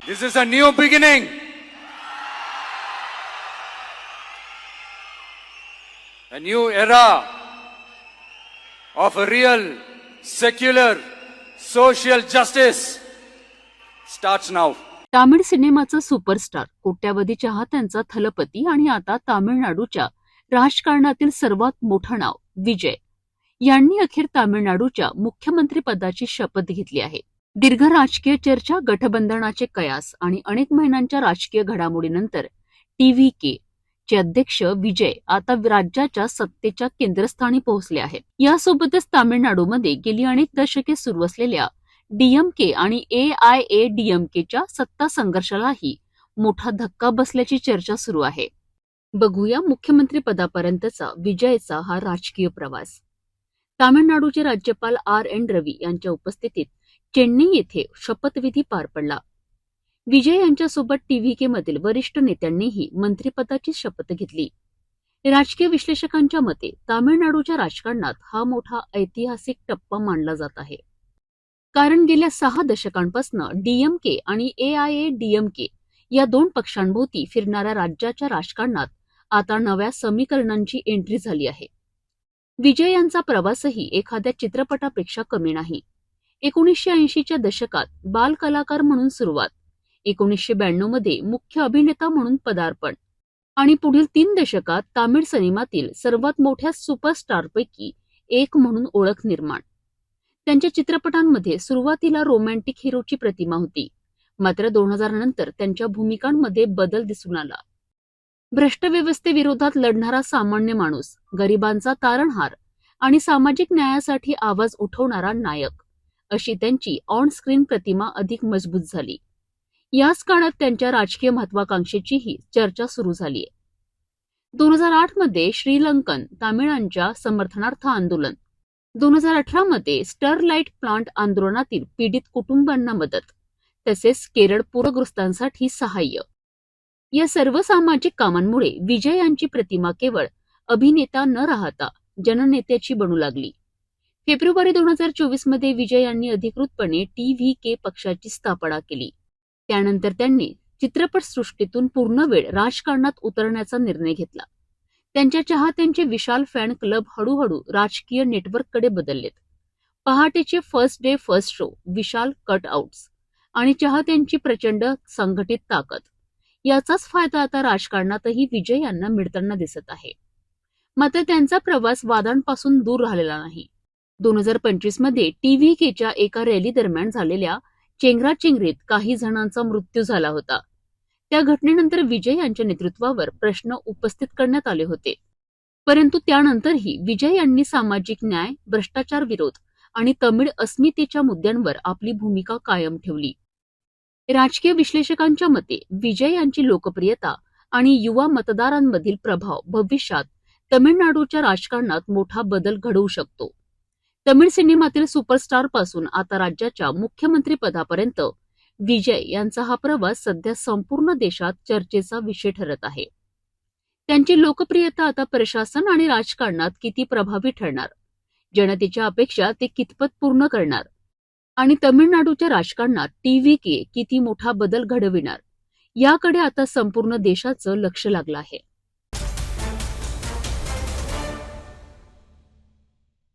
This is a new beginning. A new era of a real, secular, social justice starts now. Tamil सिनेमाचा superstar, कोट्यावधी चाहत्यांचा थलपती आणि आता तामिळनाडूच्या राजकारणातील सर्वात मोठं नाव विजय यांनी अखेर तामिळनाडूच्या मुख्यमंत्री पदाची शपथ घेतली आहे. दीर्घ राजकीय चर्चा, गठबंधनाचे कयास आणि अनेक महिन्यांच्या राजकीय घडामोडीनंतर TVK चे अध्यक्ष विजय आता राज्याच्या सत्तेच्या केंद्रस्थानी पोहोचले आहेत. यासोबतच तामिळनाडूमध्ये गेली अनेक दशके सुरू असलेल्या DMK आणि AIADMKच्या सत्ता संघर्षालाही मोठा धक्का बसल्याची चर्चा सुरू आहे. बघूया मुख्यमंत्री पदापर्यंतचा विजयचा हा राजकीय प्रवास. तामिळनाडूचे राज्यपाल RN रवी यांच्या उपस्थितीत चेन्नई येथे शपथविधी पार पडला. विजय यांच्यासोबत TVK मधील वरिष्ठ नेत्यांनीही मंत्रिपदाची शपथ घेतली. राजकीय विश्लेषकांच्या मते तामिळनाडूच्या राजकारणात हा मोठा ऐतिहासिक टप्पा मानला जात आहे. कारण गेल्या 6 दशकांपासून DMK आणि AIADMK या दोन पक्षांभोवती फिरणाऱ्या राज्याच्या राजकारणात आता नव्या समीकरणांची एंट्री झाली आहे. विजय यांचा प्रवासही एखाद्या चित्रपटापेक्षा कमी नाही. 1980च्या दशकात बाल कलाकार म्हणून सुरुवात, 1992 मध्ये मुख्य अभिनेता म्हणून पदार्पण आणि पुढील 3 दशकात तामिळ सिनेमातील सर्वात मोठ्या सुपरस्टारपैकी एक म्हणून ओळख निर्माण. त्यांच्या चित्रपटांमध्ये सुरुवातीला रोमॅन्टिक हिरोची प्रतिमा होती, मात्र 2000 नंतर त्यांच्या भूमिकांमध्ये बदल दिसून आला. भ्रष्ट व्यवस्थेविरोधात लढणारा सामान्य माणूस, गरिबांचा तारणहार आणि सामाजिक न्यायासाठी आवाज उठवणारा नायक अशी त्यांची ऑन स्क्रीन प्रतिमा अधिक मजबूत झाली. याच काळात त्यांच्या राजकीय महत्वाकांक्षेचीही चर्चा सुरू झालीय. 2008 मध्ये श्रीलंकन तामिळांच्या समर्थनार्थ आंदोलन, 2018 मध्ये स्टरलाइट प्लांट आंदोलनातील पीडित कुटुंबांना मदत, तसेच केरळ पूरग्रस्तांसाठी सहाय्य या सर्व सामाजिक कामांमुळे विजय यांची प्रतिमा केवळ अभिनेता न राहता जननेत्याची बनू लागली. फेब्रुवारी 2024 मध्ये विजय यांनी अधिकृतपणे TVK पक्षाची स्थापना केली. त्यानंतर त्यांनी चित्रपटसृष्टीतून पूर्णवेळ राजकारणात उतरण्याचा निर्णय घेतला. त्यांच्या चाहत्यांचे विशाल फॅन क्लब हळूहळू राजकीय नेटवर्ककडे बदललेत. पहाटेचे फर्स्ट डे फर्स्ट शो, विशाल कटआउट्स आणि चाहत्यांची प्रचंड संघटित ताकद याचाच फायदा आता राजकारणातही विजय यांना मिळताना दिसत आहे. मात्र त्यांचा प्रवास वादांपासून दूर राहिलेला नाही. 2025 मध्ये TVKच्या एका रॅली दरम्यान झालेल्या चेंगराचेंगरीत काही जणांचा मृत्यू झाला होता. त्या घटनेनंतर विजय यांच्या नेतृत्वावर प्रश्न उपस्थित करण्यात आले होते. परंतु त्यानंतरही विजय यांनी सामाजिक न्याय, भ्रष्टाचार विरोध आणि तमिळ अस्मितेच्या मुद्द्यांवर आपली भूमिका कायम ठेवली. राजकीय विश्लेषकांच्या मते विजय यांची लोकप्रियता आणि युवा मतदारांमधील प्रभाव भविष्यात तमिळनाडूच्या राजकारणात मोठा बदल घडवू शकतो. तमिळ सिनेमातील सुपरस्टार पासून आता राज्याच्या मुख्यमंत्री पदापर्यंत विजय यांचा हा प्रवास सध्या संपूर्ण देशात चर्चेचा विषय ठरत आहे. त्यांची लोकप्रियता आता प्रशासन आणि राजकारणात किती प्रभावी ठरणार, जनतेच्या अपेक्षा ते कितपत पूर्ण करणार आणि तमिळनाडूच्या राजकारणात TVK किती मोठा बदल घडविणार याकडे आता संपूर्ण देशाचं लक्ष लागलं आहे.